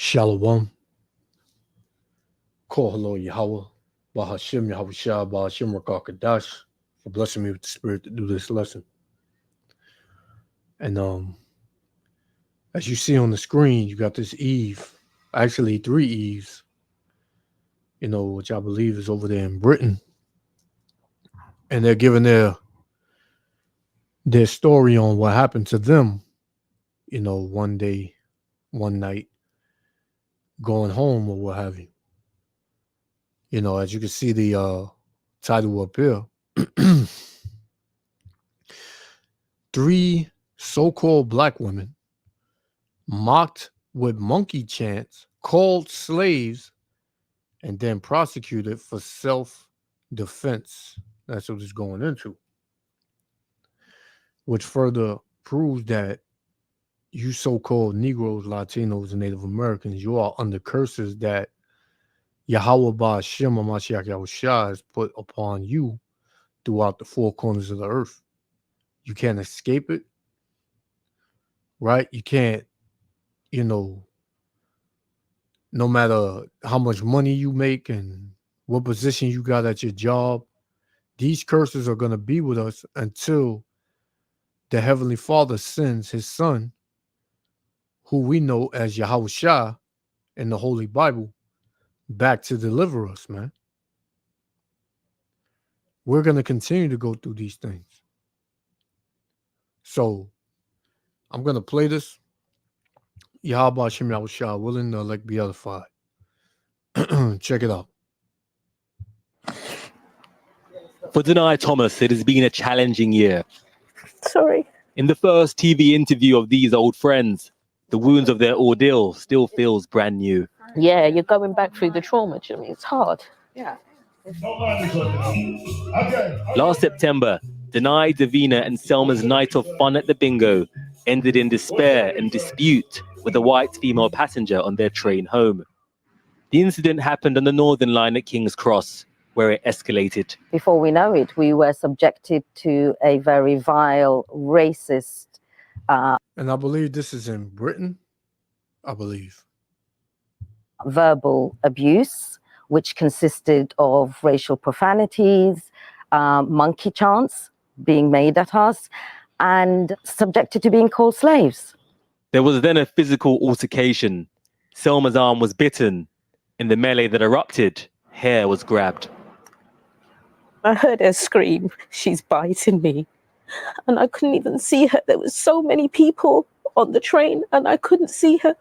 Shalom. Call hello Yahweh. Bahashim Yahweh Shah, Bahashim Rakakadash, for blessing me with the spirit to do this lesson. And as you see on the screen, you got this Eve, actually 3 Eves, which I believe is over there in Britain. And they're giving their story on what happened to them, one day, one night, going home or what have you. As you can see the title up here, 3 so-called black women mocked with monkey chants, called slaves, and then prosecuted for self-defense. That's what it's going into. Which further proves that you so-called Negroes, Latinos, and Native Americans, you are under curses that Yahweh Ba'ashem Mashiach Yahushua has put upon you throughout the 4 corners of the earth. You can't escape it, right? You can't, no matter how much money you make and what position you got at your job, these curses are going to be with us until the Heavenly Father sends his Son, who we know as Yahushua in the Holy Bible, back to deliver us, man. We're going to continue to go through these things. So I'm going to play this. Yahweh Hashem Yahushua, willing to elect be edified. Check it out. For Denai Thomas, it has been a challenging year. Sorry. In the first TV interview of these old friends, the wounds of their ordeal still feels brand new. Yeah, you're going back through the trauma, Jimmy. It's hard. Yeah. Last September, Denai, Davina, and Selma's night of fun at the bingo ended in despair and dispute with a white female passenger on their train home. The incident happened on the Northern Line at King's Cross, where it escalated. Before we know it, we were subjected to a very vile, racist... and I believe this is in Britain, I believe. Verbal abuse, which consisted of racial profanities, monkey chants being made at us, and subjected to being called slaves. There was then a physical altercation. Selma's arm was bitten. In the melee that erupted, hair was grabbed. I heard her scream, "She's biting me." And I couldn't even see her. There were so many people on the train and I couldn't see her.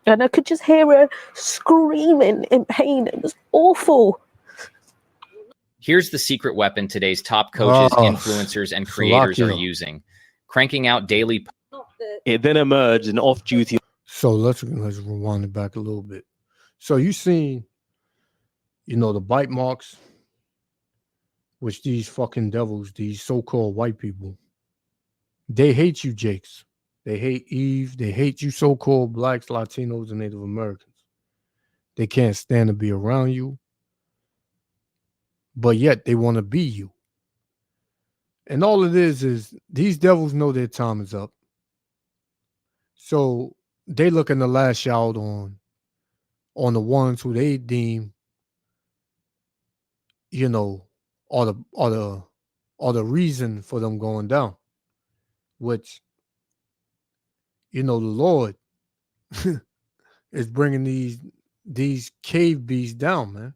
And I could just hear her screaming in pain. It was awful. Here's the secret weapon today's top coaches, influencers, and creators are using. Cranking out daily... It then emerged an off-duty... So let's rewind it back a little bit. So you seen, the bite marks, which these fucking devils, these so-called white people, they hate you, Jakes. They hate Eve. They hate you so-called blacks, Latinos, and Native Americans. They can't stand to be around you, but yet they want to be you. And all it is these devils know their time is up. So they looking to lash out on the ones who they deem, are the reason for them going down. Which, the Lord is bringing these cave beasts down, man.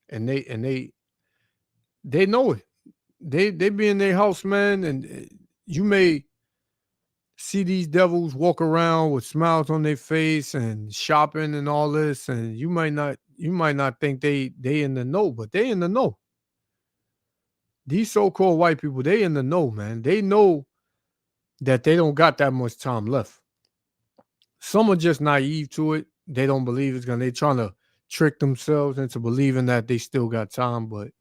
And they know it. They be in their house, man, and you may see these devils walk around with smiles on their face and shopping and all this, and you might not think they in the know, but they in the know. These so-called white people, they in the know, man. They know that they don't got that much time left. Some are just naive to it. They don't believe it's gonna. They trying to trick themselves into believing that they still got time, but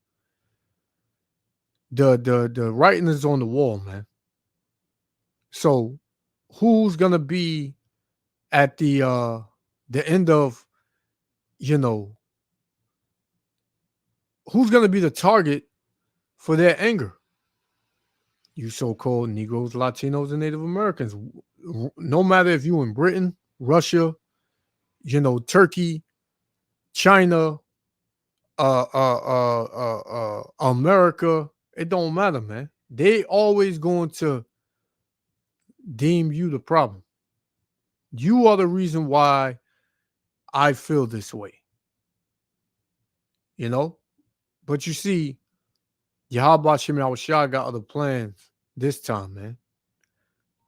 the writing is on the wall, man. So who's gonna be at the end of, who's gonna be the target for their anger? You so-called Negroes, Latinos, and Native Americans. No matter if you in Britain Russia, Turkey, China, America. It don't matter, man. They always going to deem you the problem. You are the reason why I feel this way. But you see, Yahweh Shem Shah got other plans this time, man.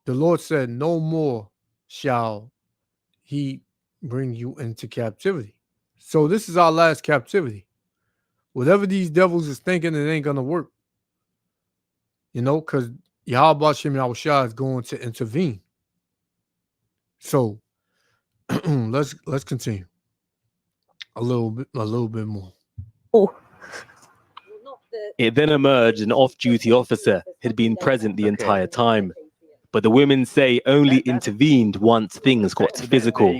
The Lord said, no more shall he bring you into captivity. So this is our last captivity. Whatever these devils is thinking, it ain't going to work. Because Yahweh Shem Shah is going to intervene. So let's continue a little bit more. Oh, It then emerged an off-duty officer had been present the entire time, but the women say only intervened once things got physical.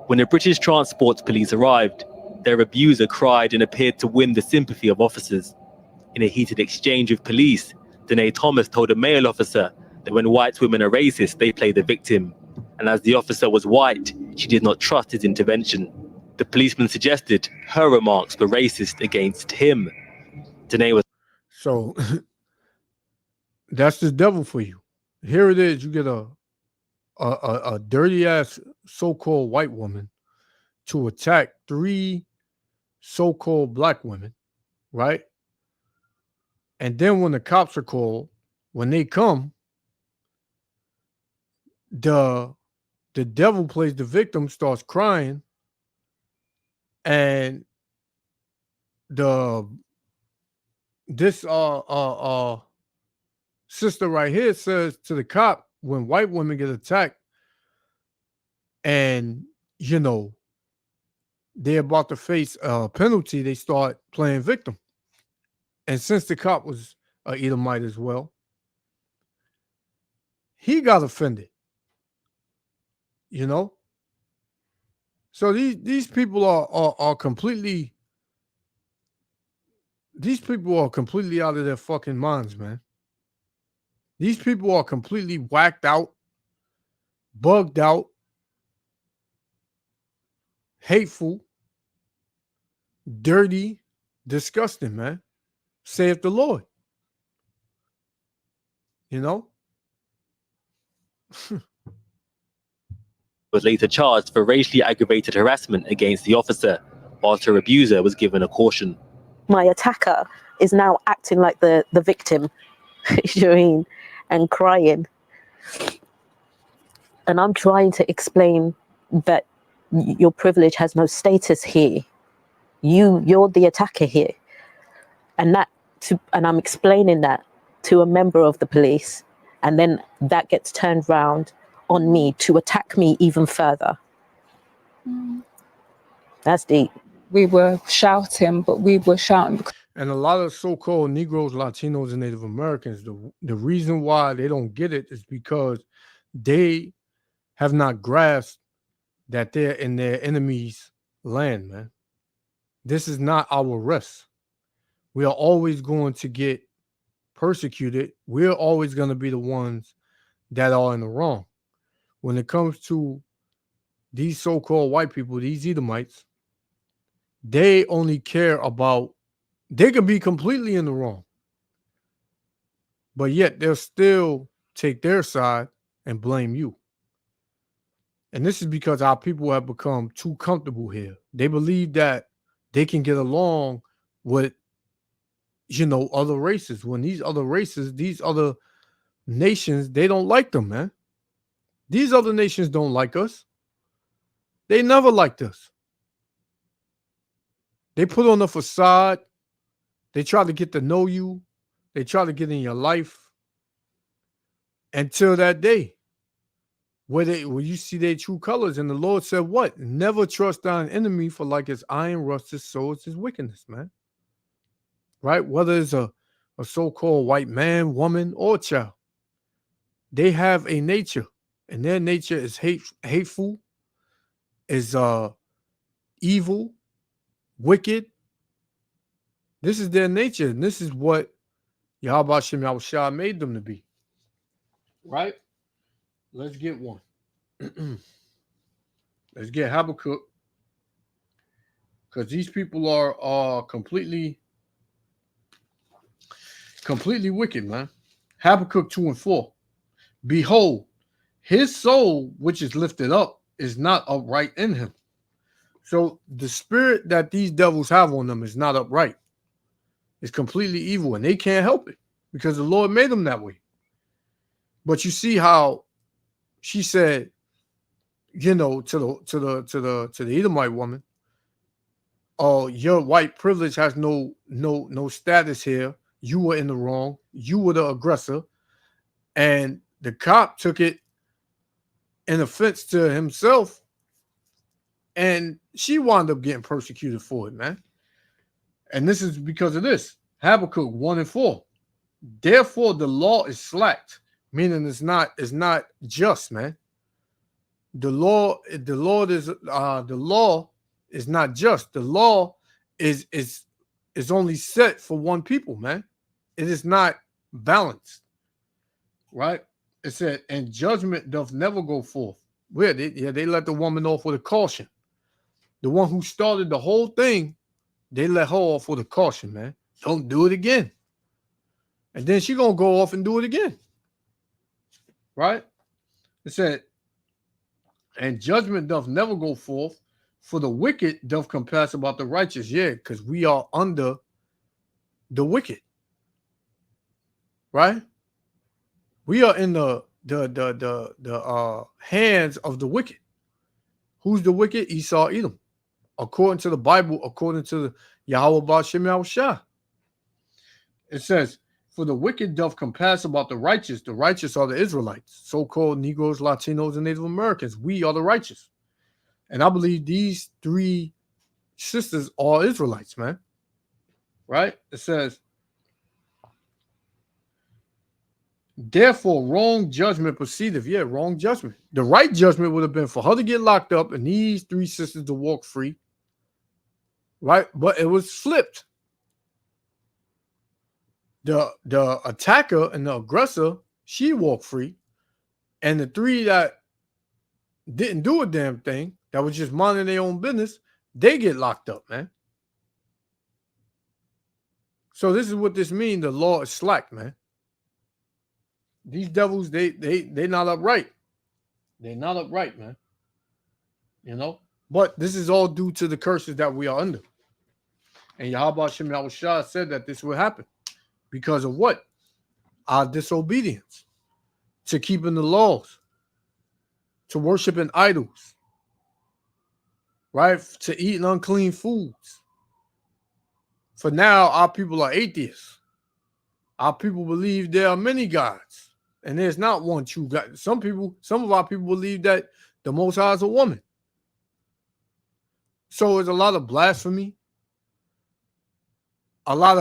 When the British Transport Police arrived, their abuser cried and appeared to win the sympathy of officers. In a heated exchange with police, Danae Thomas told a male officer that when white women are racist, they play the victim. And as the officer was white, she did not trust his intervention. The policeman suggested her remarks were racist against him. Danae was... So that's the devil for you. Here it is. You get a dirty ass so-called white woman to attack 3 so-called black women, right? And then when the cops are called, when they come, the devil plays the victim, starts crying, and this sister right here says to the cop, when white women get attacked and they're about to face a penalty, they start playing victim. And since the cop was an Edomite as well, he got offended. So these people are completely out of their fucking minds, man. These people are completely whacked out, bugged out, hateful, dirty, disgusting, man. Saith the Lord. was later charged for racially aggravated harassment against the officer, whilst her abuser was given a caution. my attacker is now acting like the victim, you know what I mean, and crying. And I'm trying to explain that your privilege has no status here. You're the attacker here. And I'm explaining that to a member of the police, and then that gets turned round on me to attack me even further. That's deep. We were shouting, but we were shouting because... And a lot of so-called Negroes, Latinos, and Native Americans, the reason why they don't get it is because they have not grasped that they're in their enemy's land, man. This is not our rest. We are always going to get persecuted. We're always going to be the ones that are in the wrong. When it comes to these so-called white people, these Edomites, they only care about, they can be completely in the wrong, but yet they'll still take their side and blame you. And this is because our people have become too comfortable here. They believe that they can get along with, other races. When these other races, these other nations, they don't like them, man. These other nations don't like us. They never liked us. They put on a facade. They try to get to know you. They try to get in your life until that day where you see their true colors. And the Lord said, what? Never trust thine enemy, for like his iron rusteth, so is his wickedness, man. Right? Whether it's a so-called white man, woman, or child, they have a nature, and their nature is hateful, is evil, wicked. This is their nature, and this is what Yahweh Shem Yahushua made them to be. Right? Let's get one. Let's get Habakkuk, because these people are completely wicked, man. Habakkuk 2 and 4. Behold, his soul, which is lifted up, is not upright in him. So the spirit that these devils have on them is not upright. It's completely evil, and they can't help it because the Lord made them that way. But you see how she said, you know, to the Edomite woman, "Oh, your white privilege has no status here. You were in the wrong. You were the aggressor." And the cop took it in offense to himself, and she wound up getting persecuted for it, man. And this is because of this. Habakkuk 1 and 4. Therefore, the law is slacked, meaning it's not just, man. The law is not just. The law is only set for one people, man. It is not balanced, right? It said, and judgment doth never go forth. Where they let the woman off with a caution. The one who started the whole thing, they let her off with a caution, man. Don't do it again. And then she gonna go off and do it again, right? It said, and judgment doth never go forth, for the wicked doth compass about the righteous. Yeah, because we are under the wicked, right? We are in the hands of the wicked. Who's the wicked? Esau, Edom. According to the Bible, according to Yahweh Ba'Shem Yahushua. It says, for the wicked doth compass about the righteous. The righteous are the Israelites, so-called Negroes, Latinos, and Native Americans. We are the righteous. And I believe these three sisters are Israelites, man. Right? It says, therefore, wrong judgment proceedeth. Yeah, wrong judgment. The right judgment would have been for her to get locked up and these three sisters to walk free. Right? But it was flipped. The attacker and the aggressor, she walked free. And the three that didn't do a damn thing, that was just minding their own business, they get locked up, man. So this is what this means. The law is slack, man. These devils, they not upright. They're not upright, man. You know? But this is all due to the curses that we are under. And Yahweh Shem Yahushua said that this would happen. Because of what? Our disobedience. To keeping the laws. To worshiping idols. Right? To eating unclean foods. For now, our people are atheists. Our people believe there are many gods. And there's not one true God. Some of our people believe that the Most High is a woman. So there's a lot of blasphemy. A lot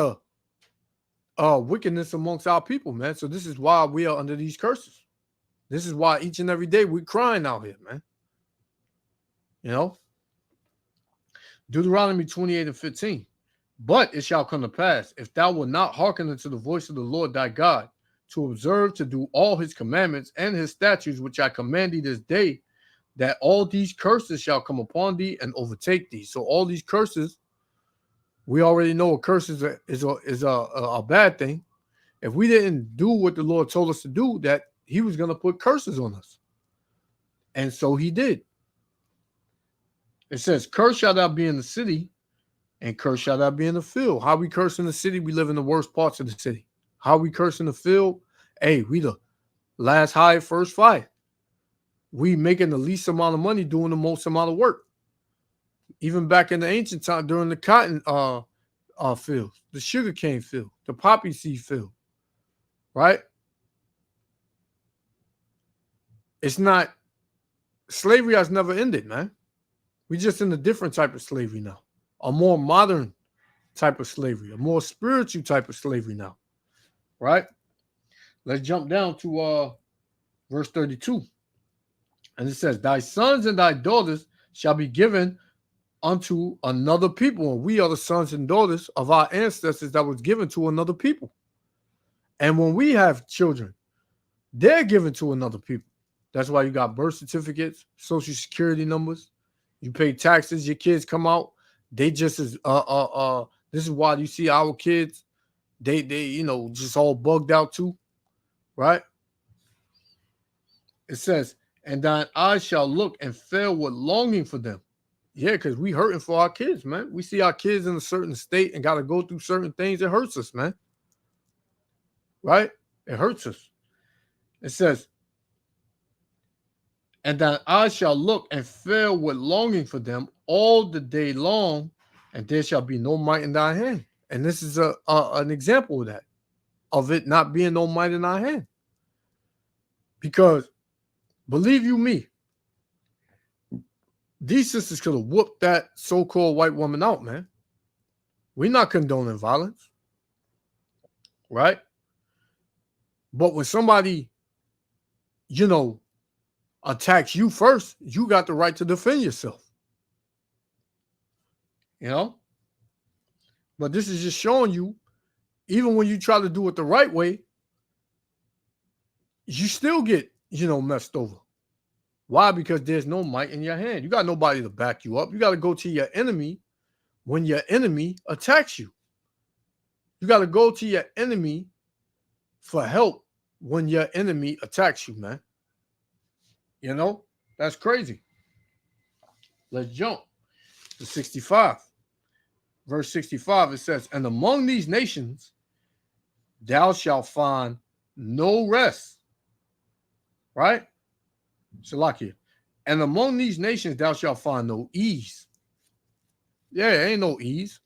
of wickedness amongst our people, man. So this is why we are under these curses. This is why each and every day we're crying out here, man. You know? Deuteronomy 28 and 15. But it shall come to pass, if thou wilt not hearken unto the voice of the Lord thy God, to observe to do all his commandments and his statutes, which I command thee this day, that all these curses shall come upon thee and overtake thee. So all these curses, we already know a curse is a bad thing. If we didn't do what the Lord told us to do, that he was going to put curses on us. And so he did. It says, curse shall thou be in the city, and curse shall thou be in the field. How we curse in the city? We live in the worst parts of the city. How we curse in the field? Hey, we the last hire, first fire. We making the least amount of money, doing the most amount of work. Even back in the ancient time, during the cotton field, the sugarcane field, the poppy seed field, right? It's not, slavery has never ended, man. We're just in a different type of slavery now. A more modern type of slavery, a more spiritual type of slavery now, right? Let's jump down to verse 32. And it says, thy sons and thy daughters shall be given unto another people. And we are the sons and daughters of our ancestors that was given to another people. And when we have children, they're given to another people. That's why you got birth certificates, social security numbers, You pay taxes, your kids come out, they just as this is why you see our kids, they just all bugged out too, right? It says, and thine eyes shall look and fail with longing for them. Yeah, because we hurting for our kids, man. We see our kids in a certain state and got to go through certain things. It hurts us, man. Right? It hurts us. It says, and thine eyes shall look and fail with longing for them all the day long, and there shall be no might in thy hand. And this is an example of that, of it not being no might in our hand. Because, believe you me, these sisters could have whooped that so-called white woman out, man. We're not condoning violence, right? But when somebody, attacks you first, you got the right to defend yourself. But this is just showing you, even when you try to do it the right way, you still get, messed over. Why? Because there's no might in your hand. You got nobody to back you up. You got to go to your enemy when your enemy attacks you. You got to go to your enemy for help when your enemy attacks you, man. That's crazy. Let's jump to 65. Verse 65, it says, and among these nations thou shalt find no rest. Right? Shalakia. And among these nations thou shalt find no ease. Yeah, ain't no ease.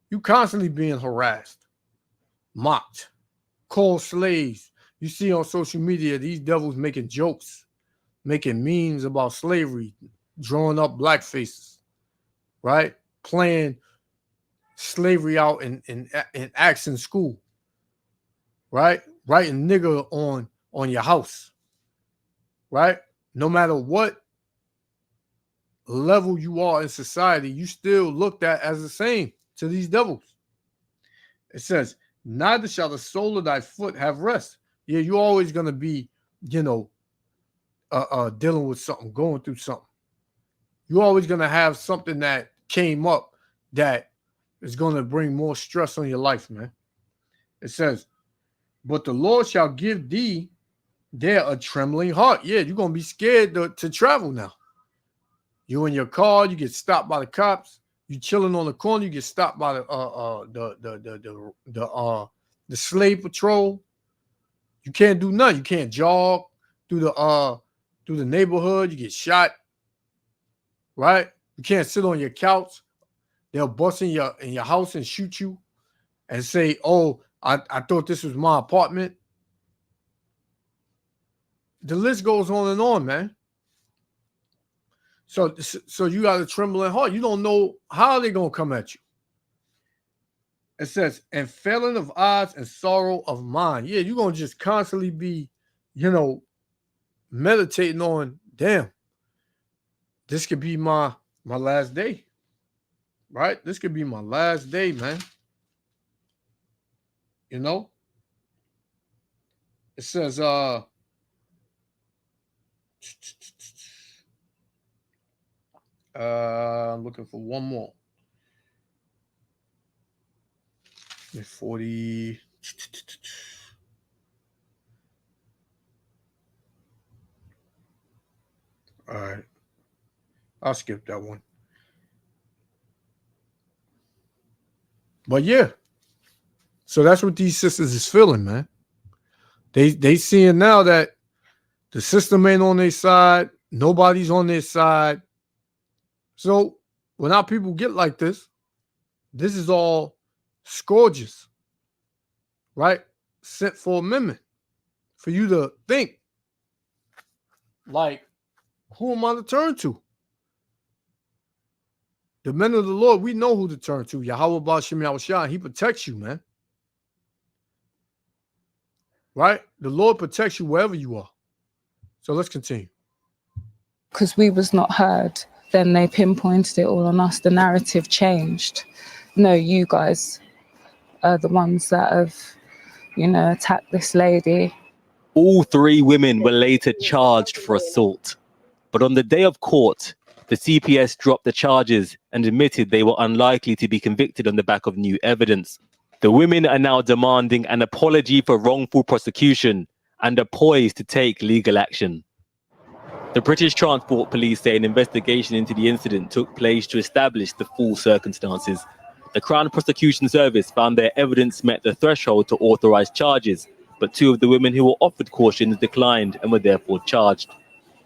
You constantly being harassed, mocked, called slaves. You see on social media these devils making jokes, making memes about slavery, drawing up black faces, right? Playing slavery out in acts in school, right? Writing nigger on your house, right? No matter what level you are in society, you still looked at as the same to these devils. It says, neither shall the sole of thy foot have rest. Yeah, you're always going to be, dealing with something, going through something. You're always going to have something that came up that is going to bring more stress on your life, man. It says, but the Lord shall give thee there a trembling heart. Yeah, you're going to be scared to travel now. You in your car, you get stopped by the cops. You chilling on the corner, you get stopped by the slave patrol. You can't do nothing. You can't jog through the neighborhood. You get shot, right? You can't sit on your couch. They'll bust in your house and shoot you and say, "Oh, I thought this was my apartment." The list goes on, man. So you got a trembling heart. You don't know how they're gonna come at you. It says, and failing of eyes and sorrow of mind. Yeah, you're going to just constantly be, meditating on, damn, this could be my last day, right? This could be my last day, man. It says, I'm looking for one more. 40. All right. I'll skip that one. But yeah. So that's what these sisters is feeling, man. They seeing now that the system ain't on their side. Nobody's on their side. So when our people get like this is all scourges, right? Sent for amendment for you to think, like, who am I to turn to? The men of the Lord, we know who to turn to. Yahweh Ba'ashem Yahushua, he protects you, man. Right? The Lord protects you wherever you are. So let's continue. Because we was not heard, then they pinpointed it all on us. The narrative changed. No, you guys are the ones that have, attacked this lady. All three women were later charged for assault. But on the day of court, The CPS dropped the charges and admitted they were unlikely to be convicted on the back of new evidence. The women are now demanding an apology for wrongful prosecution and are poised to take legal action. The British Transport Police say an investigation into the incident took place to establish the full circumstances. The Crown Prosecution Service found their evidence met the threshold to authorise charges, but 2 of the women who were offered cautions declined and were therefore charged.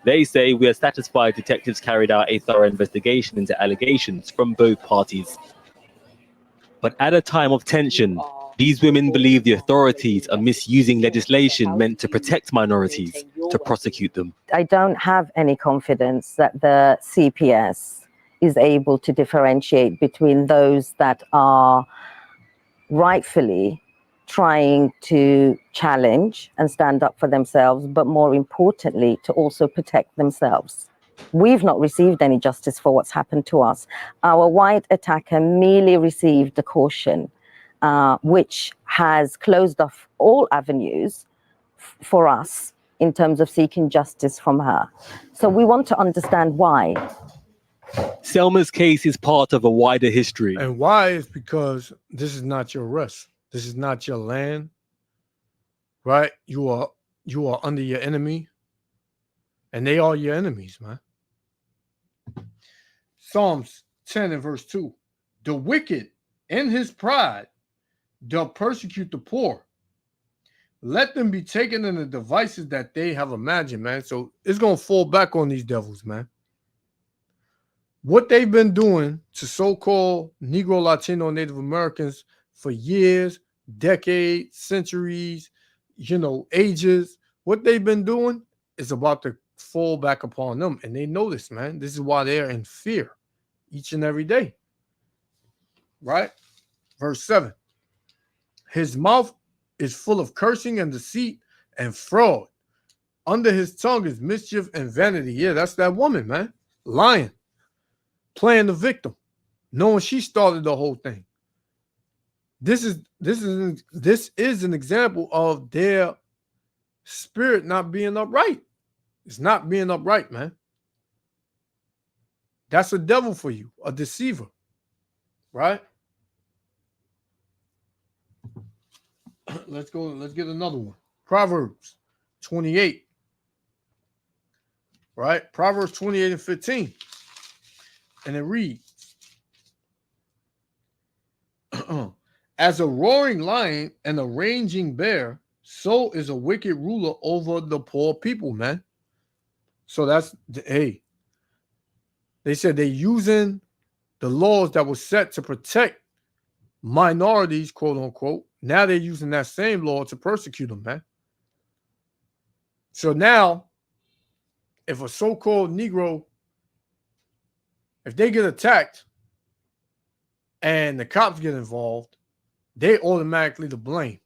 They say we are satisfied detectives carried out a thorough investigation into allegations from both parties. But at a time of tension, these women believe the authorities are misusing legislation meant to protect minorities to prosecute them. I don't have any confidence that the CPS is able to differentiate between those that are rightfully trying to challenge and stand up for themselves, but more importantly, to also protect themselves. We've not received any justice for what's happened to us. Our white attacker merely received a caution, which has closed off all avenues for us in terms of seeking justice from her. So we want to understand why. Selma's case is part of a wider history. And why is because this is not your rest. This is not your land, right? You are under your enemy, and they are your enemies, man. Psalms 10 and verse 2. The wicked in his pride doth persecute the poor. Let them be taken in the devices that they have imagined, man. So it's going to fall back on these devils, man. What they've been doing to so-called Negro, Latino, Native Americans for years, decades, centuries, ages, what they've been doing is about to fall back upon them. And they know this, man. This is why they're in fear each and every day. Right? Verse 7. His mouth is full of cursing and deceit and fraud. Under his tongue is mischief and vanity. Yeah, that's that woman, man. Lying. Playing the victim. Knowing she started the whole thing. This is an example of their spirit not being upright. It's not being upright, man. That's a devil for you, a deceiver, right? Let's get another one. Proverbs 28, right? Proverbs 28 and 15. And it reads, as a roaring lion and a raging bear, so is a wicked ruler over the poor people, man. So that's, hey, they said they're using the laws that were set to protect minorities, quote unquote. Now they're using that same law to persecute them, man. So now, if a so-called Negro, if they get attacked and the cops get involved, they automatically to blame.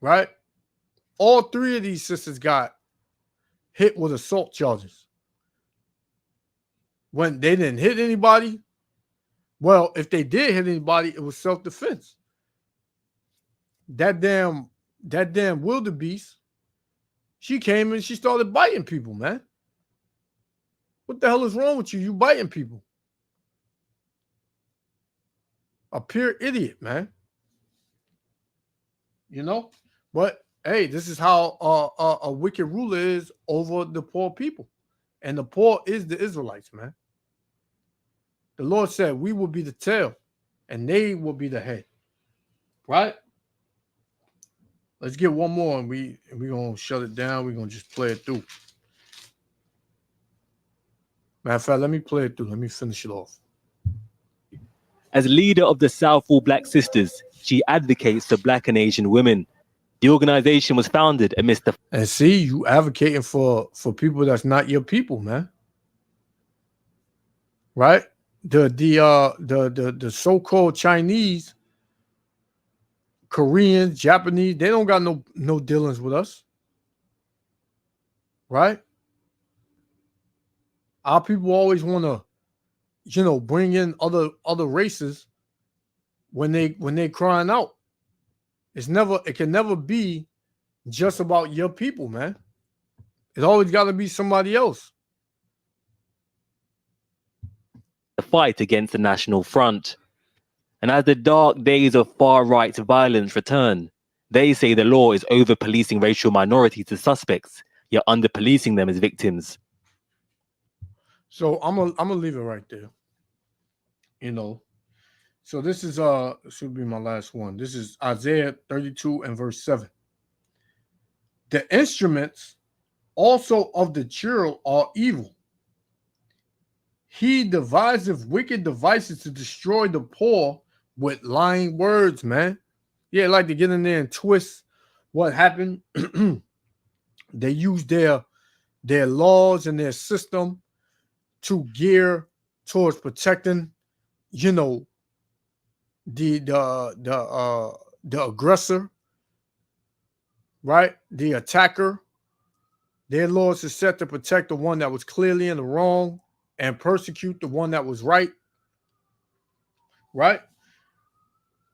Right? All 3 of these sisters got hit with assault charges. When they didn't hit anybody, well, if they did hit anybody, it was self-defense. That damn wildebeest, she came and she started biting people, man. What the hell is wrong with you? You biting people. A pure idiot, man. But hey, this is how a wicked ruler is over the poor people. And the poor is the Israelites, man. The Lord said we will be the tail and they will be the head. Right? Let's get one more and we're going to shut it down. We're going to just play it through. Matter of fact, let me play it through. Let me finish it off. As leader of the Southall Black Sisters, she advocates for Black and Asian women. The organization was founded amidst the... And see, you advocating for people that's not your people, man. Right? The so-called Chinese, Koreans, Japanese, they don't got no dealings with us. Right? Our people always want to, bring in other races when they crying out. It can never be just about your people, man. It always got to be somebody else. fight against the National Front. And as the dark days of far-right violence return, they say the law is over-policing racial minorities as suspects, yet under-policing them as victims. So I'm gonna leave it right there. You know. So this is should be my last one. This is Isaiah 32 and verse 7. The instruments also of the churl are evil. He deviseth wicked devices to destroy the poor with lying words, man. Yeah, like to get in there and twist what happened. They use their laws and their system to gear towards protecting, you know, the aggressor, right? The attacker. Their laws are set to protect the one that was clearly in the wrong and persecute the one that was right. Right?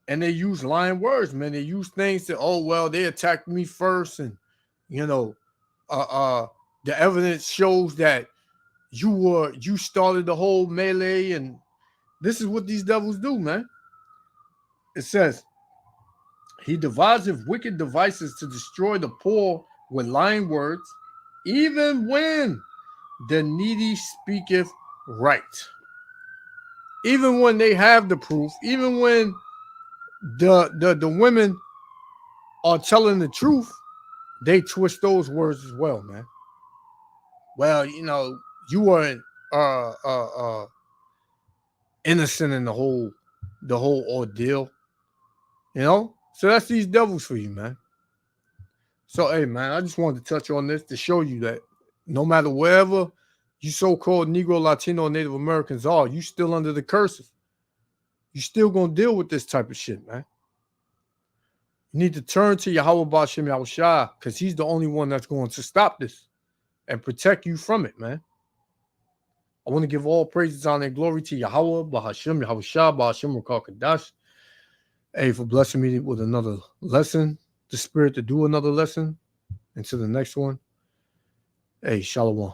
And they use lying words, man. They use things that, oh, well, they attacked me first. And, you know, the evidence shows that you started the whole melee. And this is what these devils do, man. It says, he deviseth wicked devices to destroy the poor with lying words, even when the needy speaketh right. Even when they have the proof, even when the women are telling the truth, they twist those words as well, man. Well, you know, you weren't innocent in the whole ordeal, you know. So that's these devils for you, man. So, hey, man, I just wanted to touch on this to show you that no matter wherever you so-called Negro, Latino, Native Americans are, you still under the curses. You still gonna deal with this type of shit, man. You need to turn to Yahweh Ba'Shem Yahushua, because he's the only one that's going to stop this and protect you from it, man. I want to give all praises, honor, and glory to Yahweh Ba'Shem Yahushua Ba'Shem Rakal Kadash. Hey, for blessing me with another lesson, the spirit to do another lesson, and to the next one. Hey, Shalom.